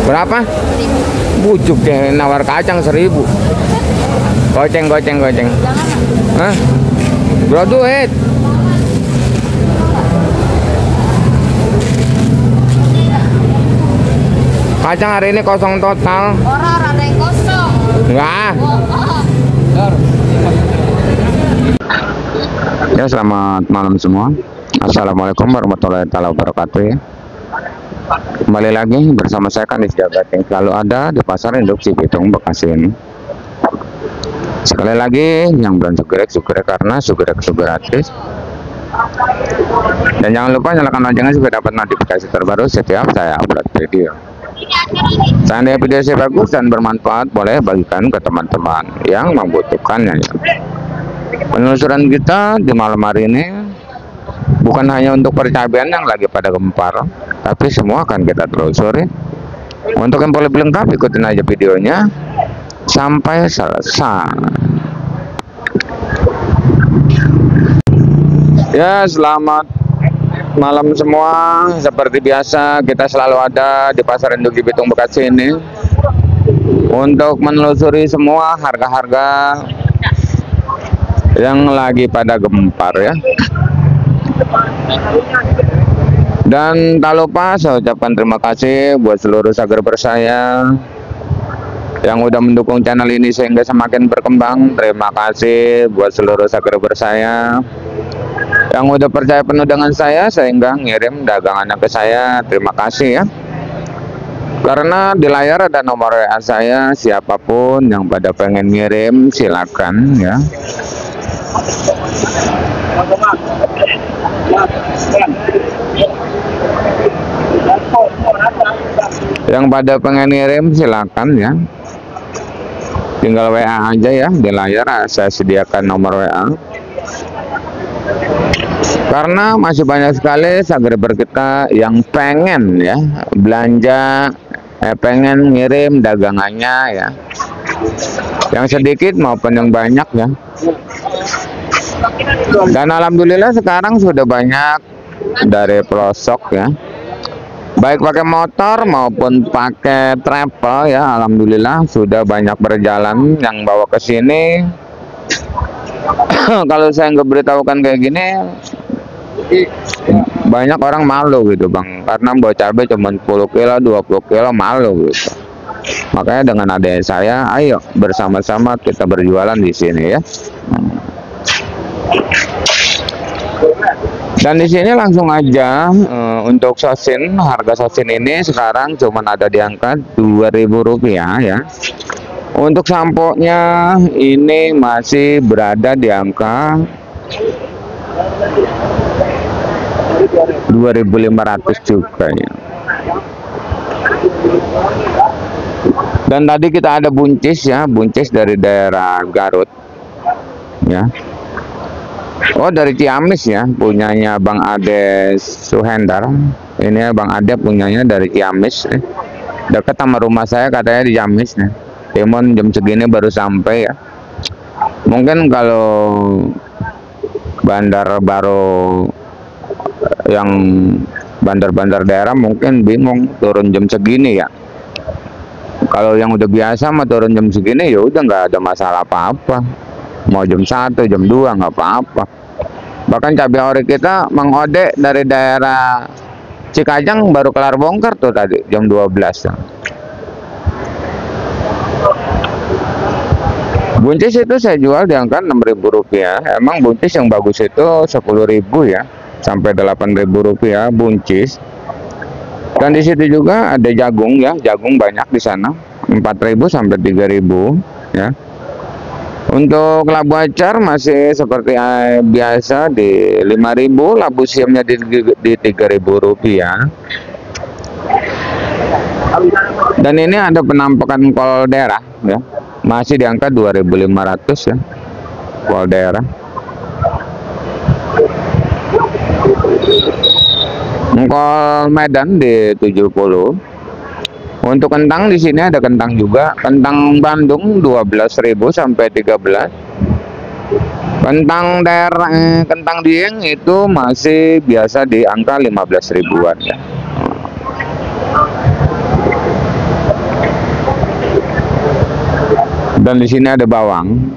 Berapa? Bujuk deh, nawar kacang 1.000. Goceng. Hah? Bro duit. Kacang hari ini kosong total. Orang ada yang kosong. Enggak. Ya, selamat malam semua. Assalamualaikum warahmatullahi wabarakatuh ya. Kembali lagi bersama saya Kanis Jagat yang selalu ada di Pasar Induk Cibitung Bekasi ini. Sekali lagi yang belum subscribe karena subscribe gratis. Dan jangan lupa nyalakan loncengnya supaya dapat notifikasi terbaru setiap saya upload video. Seandainya video saya bagus dan bermanfaat, boleh bagikan ke teman-teman yang membutuhkannya ya. Penelusuran kita di malam hari ini bukan hanya untuk percabean yang lagi pada gempar, tapi semua akan kita telusuri. Untuk info lebih lengkap, ikutin aja videonya sampai selesai. Ya, selamat malam semua. Seperti biasa, kita selalu ada di Pasar Induk Cibitung Bekasi ini untuk menelusuri semua harga-harga yang lagi pada gempar ya. Dan tak lupa saya ucapkan terima kasih buat seluruh subscriber saya yang udah mendukung channel ini sehingga semakin berkembang. Terima kasih buat seluruh subscriber saya yang udah percaya penuh dengan saya sehingga ngirim dagangannya ke saya. Terima kasih ya. Karena di layar ada nomor WA saya, siapapun yang pada pengen ngirim silakan ya. Yang pada pengen ngirim silakan ya. Tinggal WA aja ya, di layar saya sediakan nomor WA. Karena masih banyak sekali subscriber kita yang pengen ya belanja, pengen ngirim dagangannya ya. Yang sedikit maupun yang banyak ya. Dan alhamdulillah sekarang sudah banyak dari pelosok ya, baik pakai motor maupun pakai travel ya. Alhamdulillah sudah banyak berjalan yang bawa ke sini. Kalau saya nggak beritahukan kayak gini, banyak orang malu gitu bang, karena bawa cabai cuma 10 kilo 20 kilo malu gitu. Makanya dengan adanya saya, ayo bersama-sama kita berjualan di sini ya. Dan di sini langsung aja untuk sosin, harga sosin ini sekarang cuma ada di angka Rp2.000 ya. Untuk sampo-nya ini masih berada di angka 2.500 juga ya. Dan tadi kita ada buncis ya, buncis dari daerah Garut ya. Oh, dari Ciamis ya, punyanya Bang Ade Suhendar. Ini Bang Ade punyanya dari Ciamis. Dekat sama rumah saya katanya di Ciamis nih. Timon jam segini baru sampai ya. Mungkin kalau bandar baru yang bandar-bandar daerah mungkin bingung turun jam segini ya. Kalau yang udah biasa mah turun jam segini ya udah nggak ada masalah apa-apa. Mau jam 1, jam 2 nggak apa-apa. Bahkan cabai ori kita Mang Ode dari daerah Cikajang baru kelar bongkar tuh tadi jam 12 ya. Buncis itu saya jual di angka Rp6.000. Emang buncis yang bagus itu 10.000 ya, sampai Rp8.000 buncis. Dan di situ juga ada jagung ya, jagung banyak di sana 4.000 sampai 3.000 ya. Untuk labu acar masih seperti biasa di 5.000, labu siamnya di Rp3.000 dan ini ada penampakan kol daerah ya, masih di angka 2.500 ya, kol daerah. Kol Medan di 70. Untuk kentang di sini ada kentang juga, kentang Bandung 12.000 sampai 13. Kentang daerah kentang Dieng itu masih biasa di angka 15 ribuan ya. Dan di sini ada bawang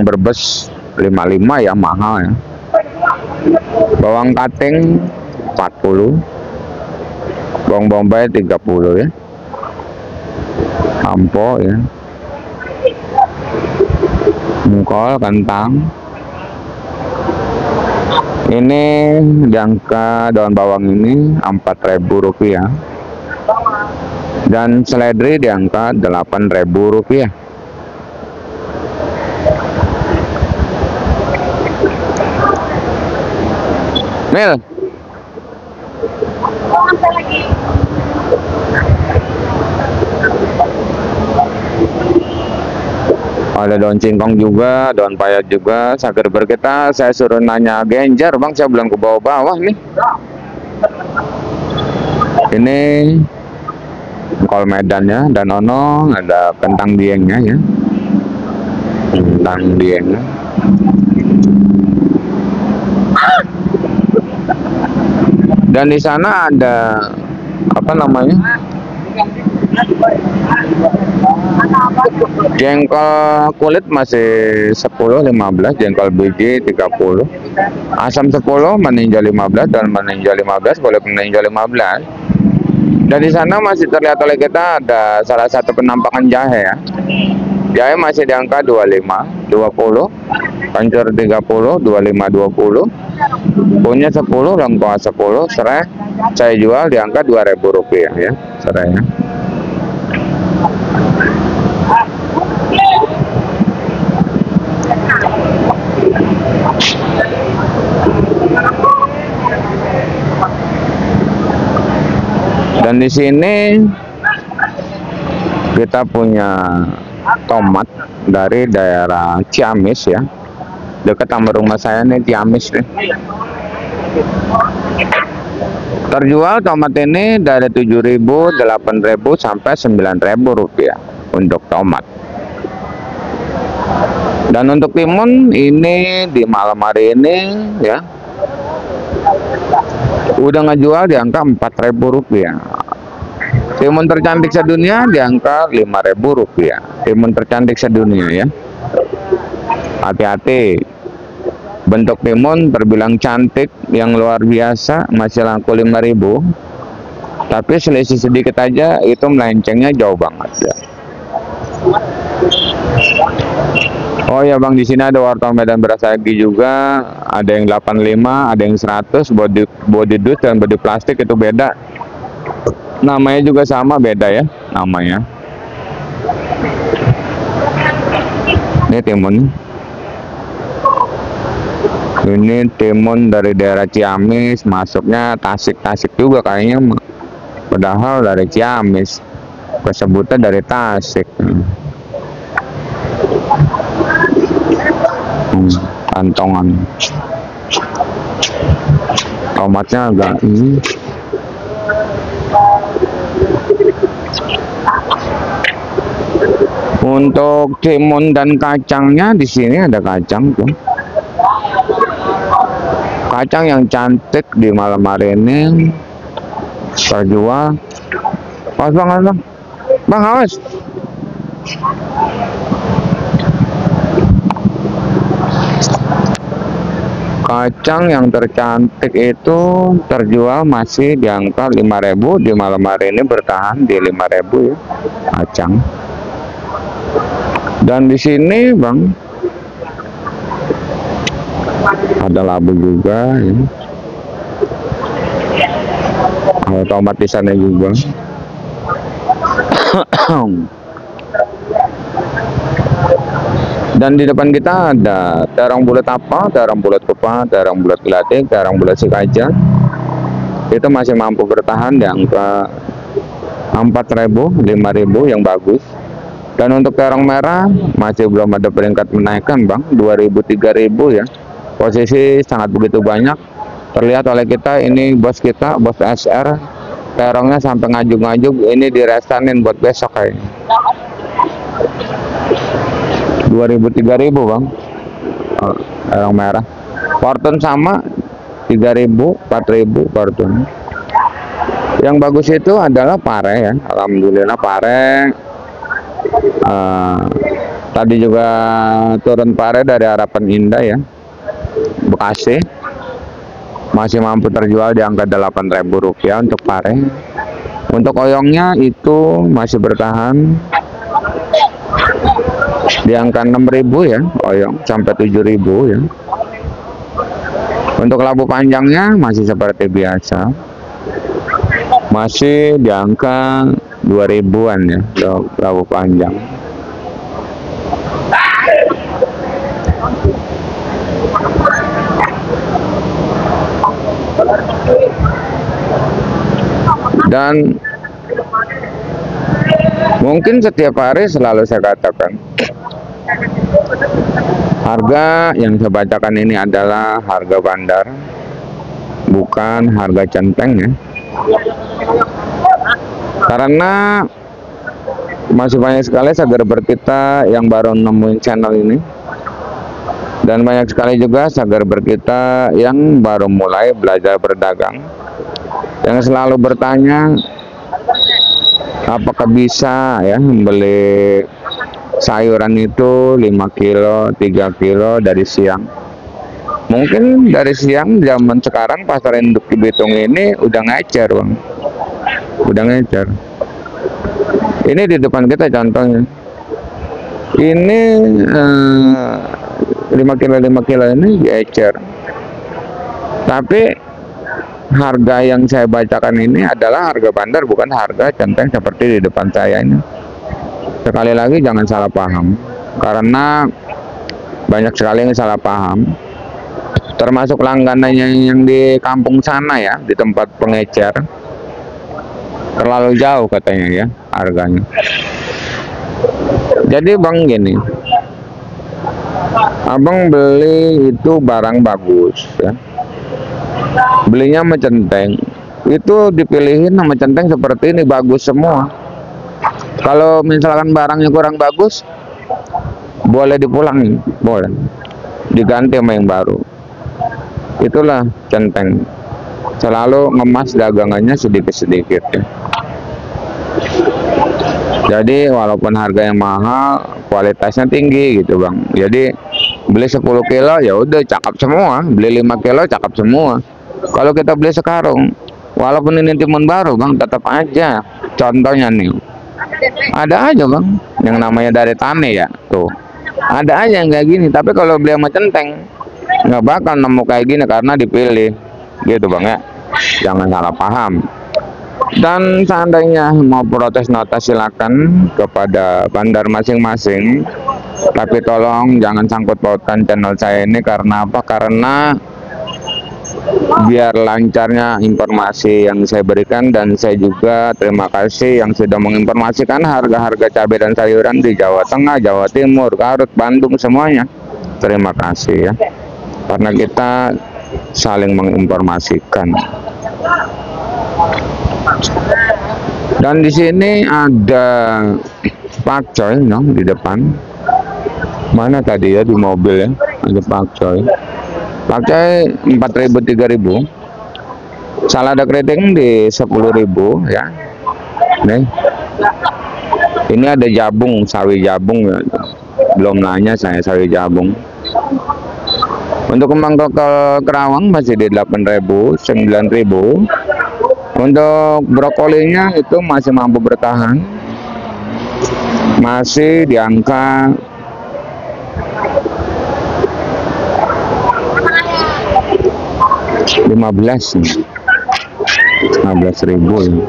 berbes 55 ya, mahal ya. Bawang kating 40, bawang bombay 30 ya. Ampo ya. Engkol, kentang. Ini di angka daun bawang ini Rp4.000. Dan seledri di angka Rp8.000. Mil. Ada daun singkong juga, daun payah juga. Sagerber kita saya suruh nanya genjer, Bang, saya belum ke bawah-bawah nih. Ini kol medannya, dan ono ada kentang diengnya ya. Kentang diengnya. Dan di sana ada apa namanya? Jengkol kulit masih 10-15, jengkol biji 30, asam 10, meninjau 15, dan meninjau 15, kulit meninjau 15. Dan di sana masih terlihat oleh kita ada salah satu penampakan jahe ya. Jahe masih di angka 25, 20, kencur 30, 25, 20, punya 10, lengkoas 10, serai saya jual di angka Rp2.000 ya, serainya. Dan di sini kita punya tomat dari daerah Ciamis ya, dekat sama rumah saya nih, Ciamis nih. Terjual tomat ini dari 7.000, 8.000 sampai 9.000 rupiah untuk tomat. Dan untuk timun ini di malam hari ini ya udah ngejual di angka 4.000 rupiah. Timun tercantik sedunia di angka 5.000 rupiah. Timun tercantik sedunia ya. Hati-hati, bentuk timun terbilang cantik yang luar biasa, masih laku 5.000. Tapi selisih sedikit aja itu melencengnya jauh banget ya. Oh ya Bang, di sini ada wortel Medan beras lagi juga, ada yang 85, ada yang 100, body dus dan body plastik itu beda. Namanya juga sama, beda ya namanya. Ini timun. Ini timun dari daerah Ciamis, masuknya Tasik juga kayaknya. Padahal dari Ciamis, kesebutnya dari Tasik. Kantongan. Tomatnya agak ini. Untuk timun dan kacangnya di sini ada kacang tuh. Kacang yang cantik di malam hari ini terjual. Awas Bang, awas Bang. Bang, awas. Kacang yang tercantik itu terjual masih di angka 5.000, di malam hari ini bertahan di 5.000 ya kacang. Dan di sini Bang ada labu juga ya. Ada tomat di sana juga. Dan di depan kita ada terong bulat apa, terong bulat kupat, terong bulat gelatik, terong bulat sikaja. Itu masih mampu bertahan di angka 4.000, 5.000 yang bagus. Dan untuk terong merah masih belum ada peringkat menaikkan Bang, 2.000, 3.000 ya. Posisi sangat begitu banyak. Terlihat oleh kita ini bos kita, bos SR, terongnya sampai ngajuk-ngajuk. Ini direstanin buat besok kayaknya. 2.000, 3.000 Bang. Terong merah. Kartun sama 3.000, 4.000 kartun. Yang bagus itu adalah pare ya. Alhamdulillah pare Tadi juga turun pare dari Harapan Indah ya, Bekasi, masih mampu terjual di angka Rp8.000 untuk pare. Untuk oyongnya itu masih bertahan di angka 6.000 ya, oyong sampai 7.000 ya. Untuk labu panjangnya masih seperti biasa, masih di angka 2.000-an ya untuk labu panjang. Dan mungkin setiap hari selalu saya katakan, harga yang saya bacakan ini adalah harga bandar, bukan harga centeng ya. Karena masih banyak sekali subscriber kita yang baru nemuin channel ini, dan banyak sekali juga subscriber kita yang baru mulai belajar berdagang, yang selalu bertanya apakah bisa ya membeli sayuran itu 5 kilo, 3 kilo dari siang. Mungkin dari siang zaman sekarang pasar induk di Bitung ini udah ngecer bang, udah ngecer. Ini di depan kita contohnya, ini 5 kilo ini ngecer. Tapi harga yang saya bacakan ini adalah harga bandar, bukan harga centeng seperti di depan saya ini. Sekali lagi jangan salah paham, karena banyak sekali yang salah paham, termasuk langganannya yang di kampung sana ya, di tempat pengecer. Terlalu jauh katanya ya harganya. Jadi bang gini, abang beli itu barang bagus ya, belinya sama centeng, itu dipilihin sama centeng seperti ini, bagus semua. Kalau misalkan barangnya kurang bagus, boleh dipulangin, boleh diganti sama yang baru. Itulah centeng, selalu ngemas dagangannya sedikit-sedikit ya. Jadi walaupun harga yang mahal, kualitasnya tinggi gitu bang. Jadi beli 10 kilo ya udah cakep semua, beli 5 kilo cakep semua. Kalau kita beli sekarung, walaupun ini timun baru bang, tetap aja. Contohnya nih, ada aja bang yang namanya dari tani ya, tuh ada aja yang kayak gini. Tapi kalau beli sama centeng nggak bakal nemu kayak gini karena dipilih gitu bang ya. Jangan salah paham. Dan seandainya mau protes nota silakan kepada bandar masing-masing, tapi tolong jangan sangkut pautkan channel saya ini. Karena apa? Karena biar lancarnya informasi yang saya berikan, dan saya juga terima kasih yang sudah menginformasikan harga-harga cabai dan sayuran di Jawa Tengah, Jawa Timur, Garut, Bandung, semuanya. Terima kasih ya, karena kita saling menginformasikan. Dan di sini ada pakcoy dong di depan. Mana tadi ya di mobil ya, ada pakcoy. Pakcoy 4.000 3.000. Salada keriting di 10.000 ya. Nih. Ini ada jabung, sawi jabung ya. Belum nanya saya sawi jabung. Untuk kembang kokel kerawang masih di 8.000, 9.000. Untuk brokolinya itu masih mampu bertahan, masih di angka 15.000 ya.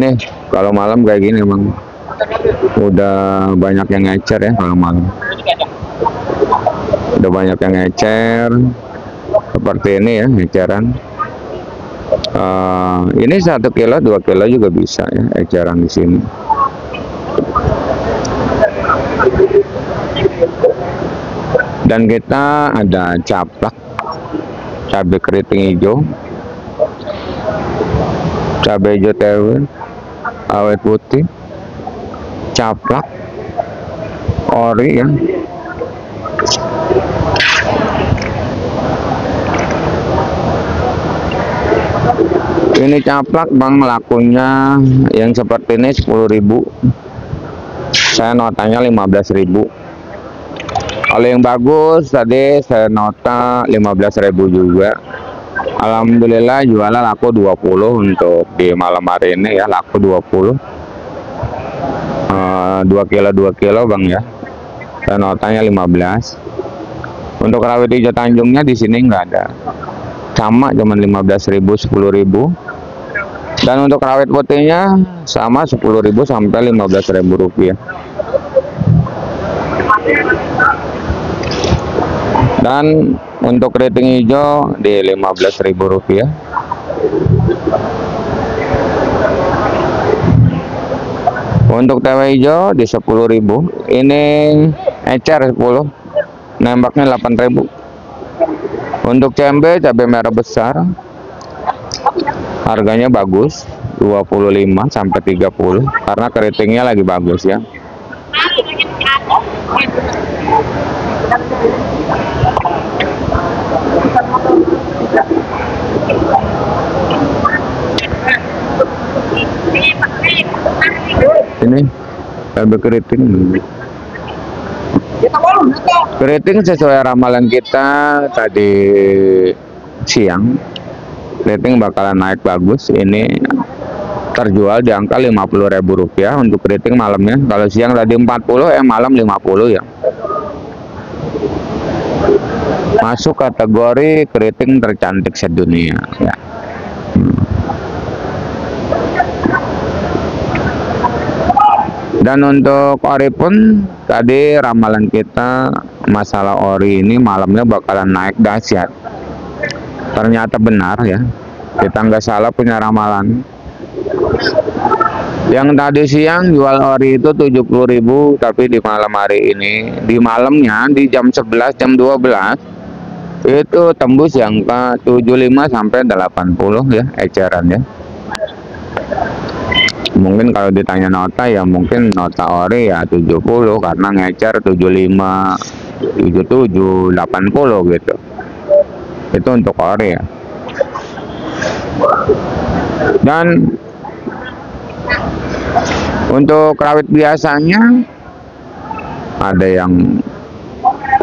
Nih kalau malam kayak gini emang udah banyak yang ngecer ya. Kalau malam udah banyak yang ngecer seperti ini ya, eceran. Ini 1 kilo 2 kilo juga bisa ya eceran di sini. Dan kita ada caplak, cabai keriting hijau, cabai hijau tewin, awet putih, caplak, ori ya. Ini caplak bang, lakunya yang seperti ini 10.000. Saya notanya 15.000. Kalau yang bagus tadi saya nota 15.000 juga. Alhamdulillah jualnya laku 20 untuk di malam hari ini ya, laku 20. 2 kilo bang ya. Saya notanya 15. Untuk rawit hijau Tanjungnya di sini nggak ada. Sama cuman 15.000, 10.000. Dan untuk rawit putihnya sama 10.000 sampai 15.000 rupiah. Dan untuk keriting hijau di 15.000 rupiah. Untuk tewe hijau di 10.000. Ini ecer 10, nembaknya 8.000. Untuk cabai merah besar harganya bagus 25 sampai 30 karena keritingnya lagi bagus ya. Ini cabai keriting. Keriting sesuai ramalan kita tadi siang, keriting bakalan naik bagus. Ini terjual di angka 50.000 rupiah untuk keriting malamnya. Kalau siang tadi 40, malam 50 ya. Masuk kategori keriting tercantik sedunia ya. Dan untuk ori pun tadi ramalan kita masalah ori ini malamnya bakalan naik dahsyat. Ternyata benar ya, kita nggak salah punya ramalan. Yang tadi siang jual ori itu 70.000, tapi di malam hari ini, di malamnya di jam 11, jam 12 itu tembus yang ke 75 sampai 80 ya eceran ya. Mungkin kalau ditanya nota ya mungkin nota ori ya 70 karena ngecer 75, 77, 80 gitu. Itu untuk ori ya. Dan untuk rawit biasanya ada yang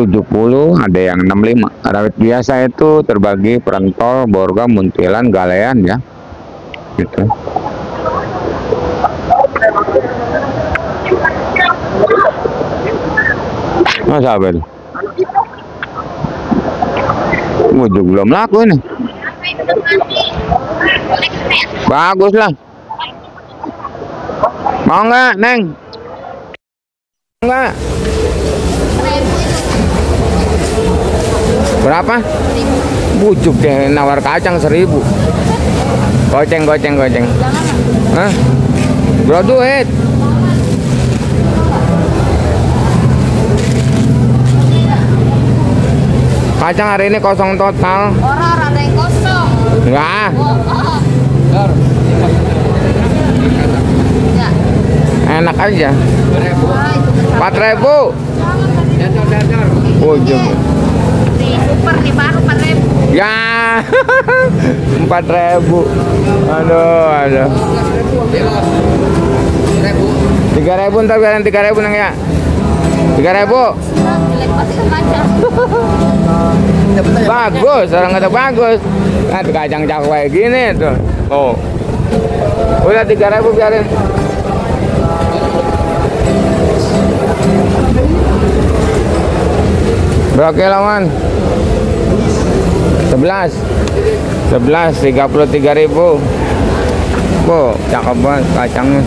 70, ada yang 65. Rawit biasa itu terbagi perentol, borga, muntilan, galean ya. Gitu. Masa apa itu? Bujuk belum laku ini. Bagus lah. Mau nggak, Neng? Enggak. Berapa? Bujuk deh, nawar kacang 1.000. Goceng. Hah? Bro duit. Kacang hari ini kosong total. Orang ada yang kosong. Enggak. Ya. Enak aja. 4.000. Bujuk. Di super nih baru 4.000. Ya. 4.000. Aduh. 3.000 ntar biarin 3.000 nang ya. 3.000. Bagus, orang kata bagus. Nah, kacang cakwe gini tuh. Oh. Udah 3.000 biarin. Berapa lawan? 11 33.000. Bu, cakep banget kacangnya.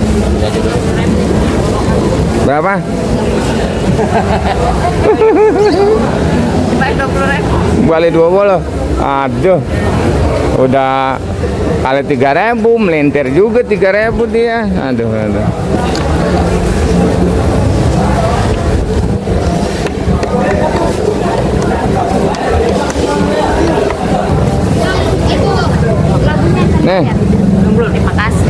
Berapa? Balik 20. Aduh. Udah kali 3.000, melintir juga 3.000 dia. Aduh. Nih. Terima kasih.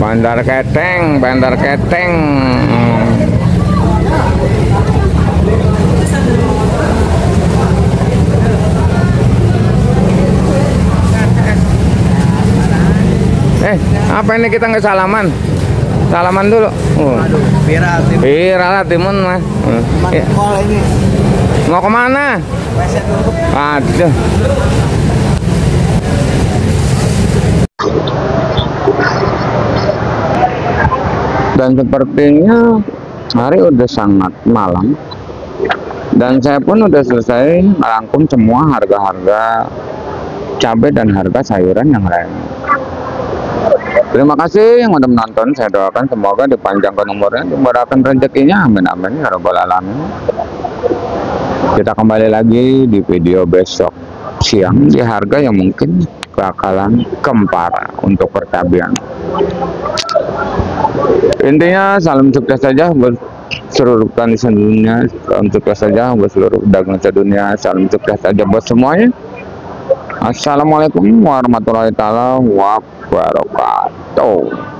Bandar Keteng. Apa ini kita nggak salaman? Salaman dulu. Aduh, Bira timun mah. Ya. ini. Mau kemana? Aduh. Dan sepertinya hari udah sangat malam. Dan saya pun udah selesai merangkum semua harga-harga cabai dan harga sayuran yang lain. Terima kasih yang udah menonton. Saya doakan semoga dipanjangkan umurnya, dimurahkan rezekinya. Amin amin ya rabbal alamin. Kita kembali lagi di video besok siang di harga yang mungkin bakalan kempar untuk percabean. Intinya salam sukses saja buat seluruh petani sedunia, salam sukses saja buat seluruh pedagang sedunia, salam sukses saja buat semuanya. Assalamualaikum warahmatullahi wabarakatuh.